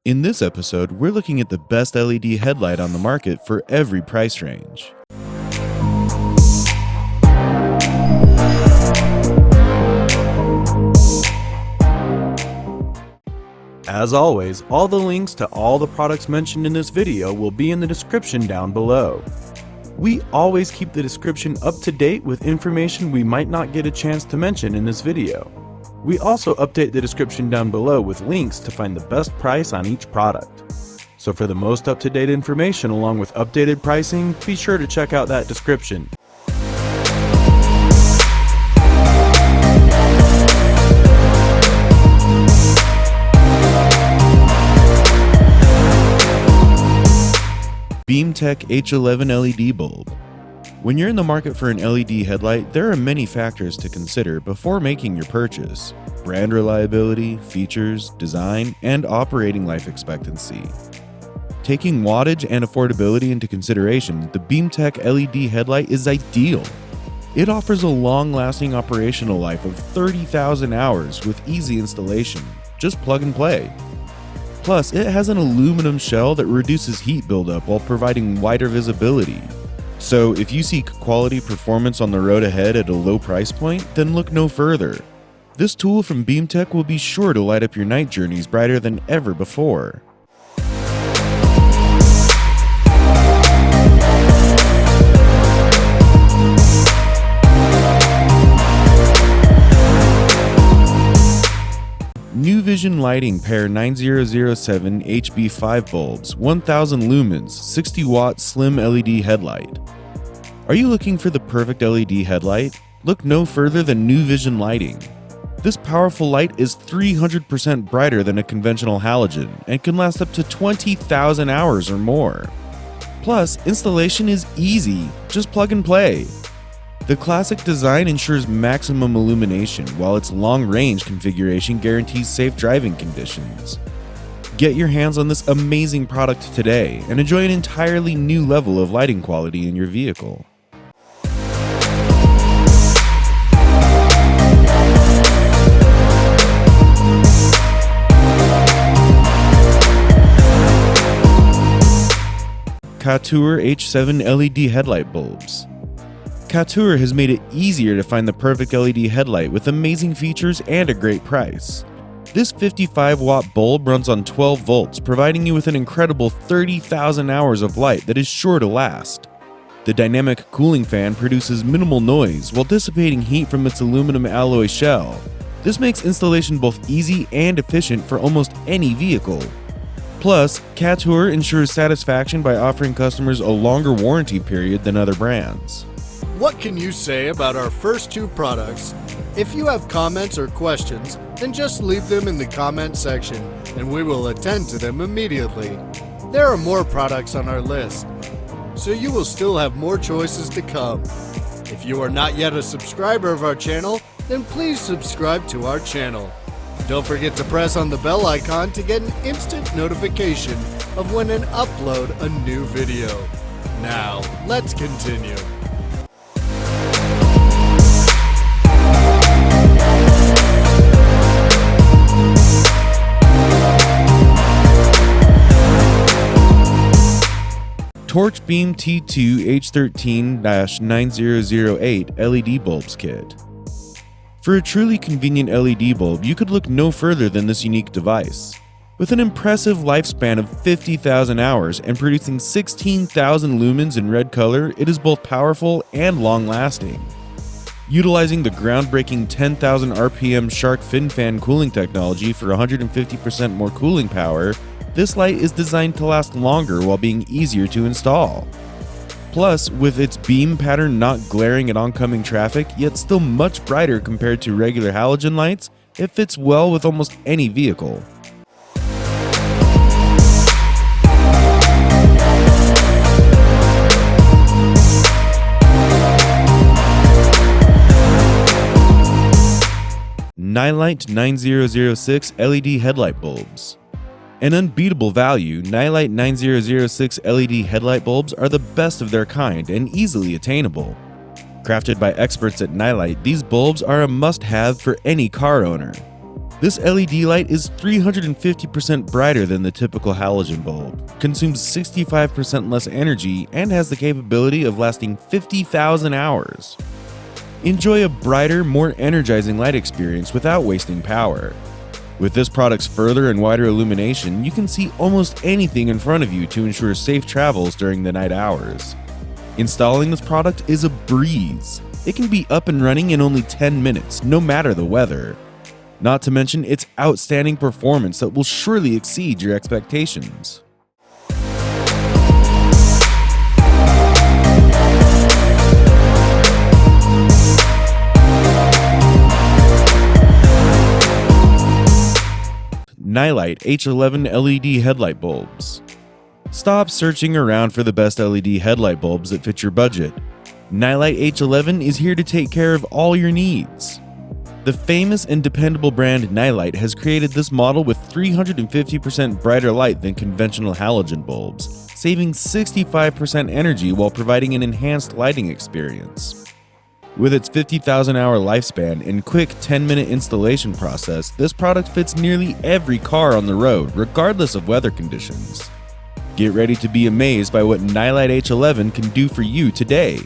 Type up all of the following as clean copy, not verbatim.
In this episode, we're looking at the best LED headlight on the market for every price range. As always, all the links to all the products mentioned in this video will be in the description down below. We always keep the description up to date with information we might not get a chance to mention in this video. We also update the description down below with links to find the best price on each product. So for the most up-to-date information along with updated pricing, be sure to check out that description. BEAMTECH H11 LED Bulb. When you're in the market for an LED headlight, there are many factors to consider before making your purchase: brand reliability, features, design, and operating life expectancy. Taking wattage and affordability into consideration, the BEAMTECH LED headlight is ideal. It offers a long-lasting operational life of 30,000 hours with easy installation. Just plug and play. Plus, it has an aluminum shell that reduces heat buildup while providing wider visibility. So if you seek quality performance on the road ahead at a low price point, then look no further. This tool from BEAMTECH will be sure to light up your night journeys brighter than ever before. NUVISION Lighting Pair 9007 HB5 bulbs, 1000 lumens, 60 watt slim LED headlight. Are you looking for the perfect LED headlight? Look no further than NUVISION Lighting. This powerful light is 300% brighter than a conventional halogen and can last up to 20,000 hours or more. Plus, installation is easy, just plug and play. The classic design ensures maximum illumination, while its long-range configuration guarantees safe driving conditions. Get your hands on this amazing product today and enjoy an entirely new level of lighting quality in your vehicle. KaTur H7 LED Headlight Bulbs. KaTur has made it easier to find the perfect LED headlight with amazing features and a great price. This 55 watt bulb runs on 12 volts, providing you with an incredible 30,000 hours of light that is sure to last. The dynamic cooling fan produces minimal noise while dissipating heat from its aluminum alloy shell. This makes installation both easy and efficient for almost any vehicle. Plus, KaTur ensures satisfaction by offering customers a longer warranty period than other brands. What can you say about our first two products? If you have comments or questions, then just leave them in the comment section and we will attend to them immediately. There are more products on our list, so you will still have more choices to come. If you are not yet a subscriber of our channel, then please subscribe to our channel. Don't forget to press on the bell icon to get an instant notification of when I upload a new video. Now, let's continue. TorchBeam T2 H13-9008 LED Bulbs Kit. For a truly convenient LED bulb, you could look no further than this unique device. With an impressive lifespan of 50,000 hours and producing 16,000 lumens in red color, it is both powerful and long-lasting. Utilizing the groundbreaking 10,000 RPM Shark fin fan cooling technology for 150% more cooling power, this light is designed to last longer while being easier to install. Plus, with its beam pattern not glaring at oncoming traffic, yet still much brighter compared to regular halogen lights, it fits well with almost any vehicle. Headlight 9006 LED Headlight Bulbs. An unbeatable value, Headlight 9006 LED headlight bulbs are the best of their kind and easily attainable. Crafted by experts at Headlight, these bulbs are a must-have for any car owner. This LED light is 350% brighter than the typical halogen bulb, consumes 65% less energy, and has the capability of lasting 50,000 hours. Enjoy a brighter, more energizing light experience without wasting power. With this product's further and wider illumination, you can see almost anything in front of you to ensure safe travels during the night hours. Installing this product is a breeze. It can be up and running in only 10 minutes, no matter the weather. Not to mention its outstanding performance that will surely exceed your expectations. Headlight H11 LED headlight bulbs. Stop searching around for the best LED headlight bulbs that fit your budget. Headlight H11 is here to take care of all your needs. The famous and dependable brand Headlight has created this model with 350% brighter light than conventional halogen bulbs, saving 65% energy while providing an enhanced lighting experience. With its 50,000 hour lifespan and quick 10-minute installation process, this product fits nearly every car on the road, regardless of weather conditions. Get ready to be amazed by what Headlight H11 can do for you today.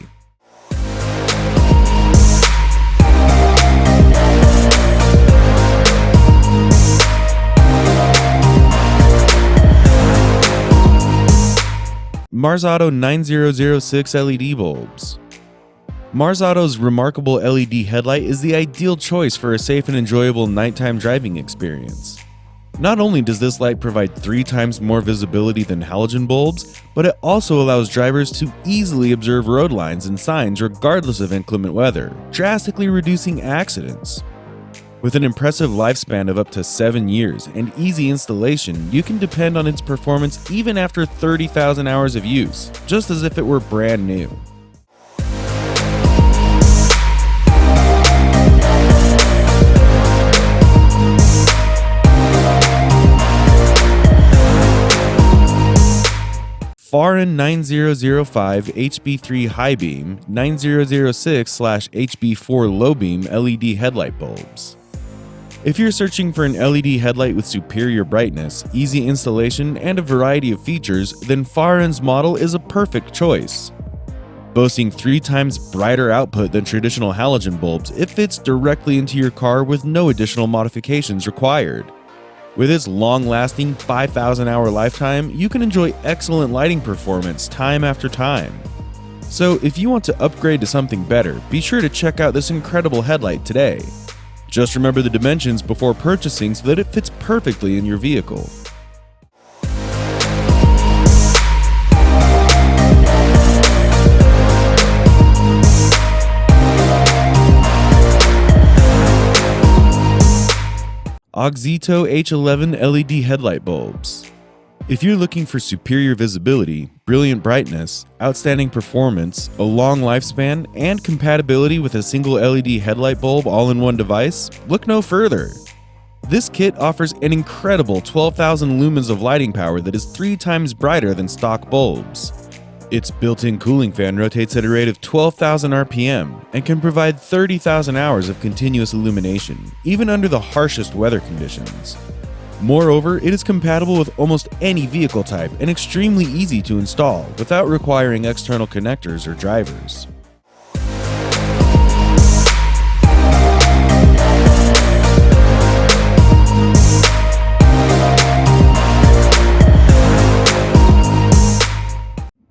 Mars Auto 9006 LED bulbs. Mars Auto's remarkable LED headlight is the ideal choice for a safe and enjoyable nighttime driving experience. Not only does this light provide 3 times more visibility than halogen bulbs, but it also allows drivers to easily observe road lines and signs regardless of inclement weather, drastically reducing accidents. With an impressive lifespan of up to 7 years and easy installation, you can depend on its performance even after 30,000 hours of use, just as if it were brand new. Fahren 9005 HB3 High Beam 9006/HB4 Low Beam LED headlight bulbs. If you're searching for an LED headlight with superior brightness, easy installation, and a variety of features, then Fahren's model is a perfect choice. Boasting 3 times brighter output than traditional halogen bulbs, it fits directly into your car with no additional modifications required. With its long-lasting 5,000-hour lifetime, you can enjoy excellent lighting performance time after time. So if you want to upgrade to something better, be sure to check out this incredible headlight today. Just remember the dimensions before purchasing so that it fits perfectly in your vehicle. Auxito H11 LED headlight bulbs. If you're looking for superior visibility, brilliant brightness, outstanding performance, a long lifespan, and compatibility with a single LED headlight bulb all in one device, look no further. This kit offers an incredible 12,000 lumens of lighting power that is 3 times brighter than stock bulbs. Its built-in cooling fan rotates at a rate of 12,000 RPM and can provide 30,000 hours of continuous illumination, even under the harshest weather conditions. Moreover, it is compatible with almost any vehicle type and extremely easy to install without requiring external connectors or drivers.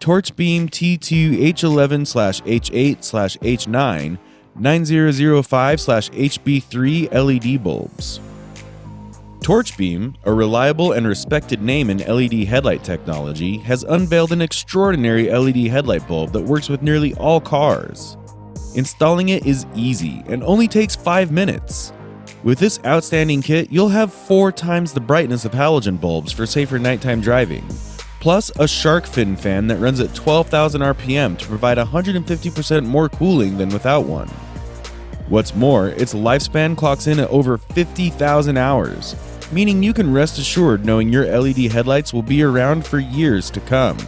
TorchBeam T2 H11/H8/H9 9005/HB3 LED bulbs. TorchBeam, a reliable and respected name in LED headlight technology, has unveiled an extraordinary LED headlight bulb that works with nearly all cars. Installing it is easy and only takes 5 minutes. With this outstanding kit, you'll have 4 times the brightness of halogen bulbs for safer nighttime driving, plus a shark fin fan that runs at 12,000 RPM to provide 150% more cooling than without one. What's more, its lifespan clocks in at over 50,000 hours, meaning you can rest assured knowing your LED headlights will be around for years to come.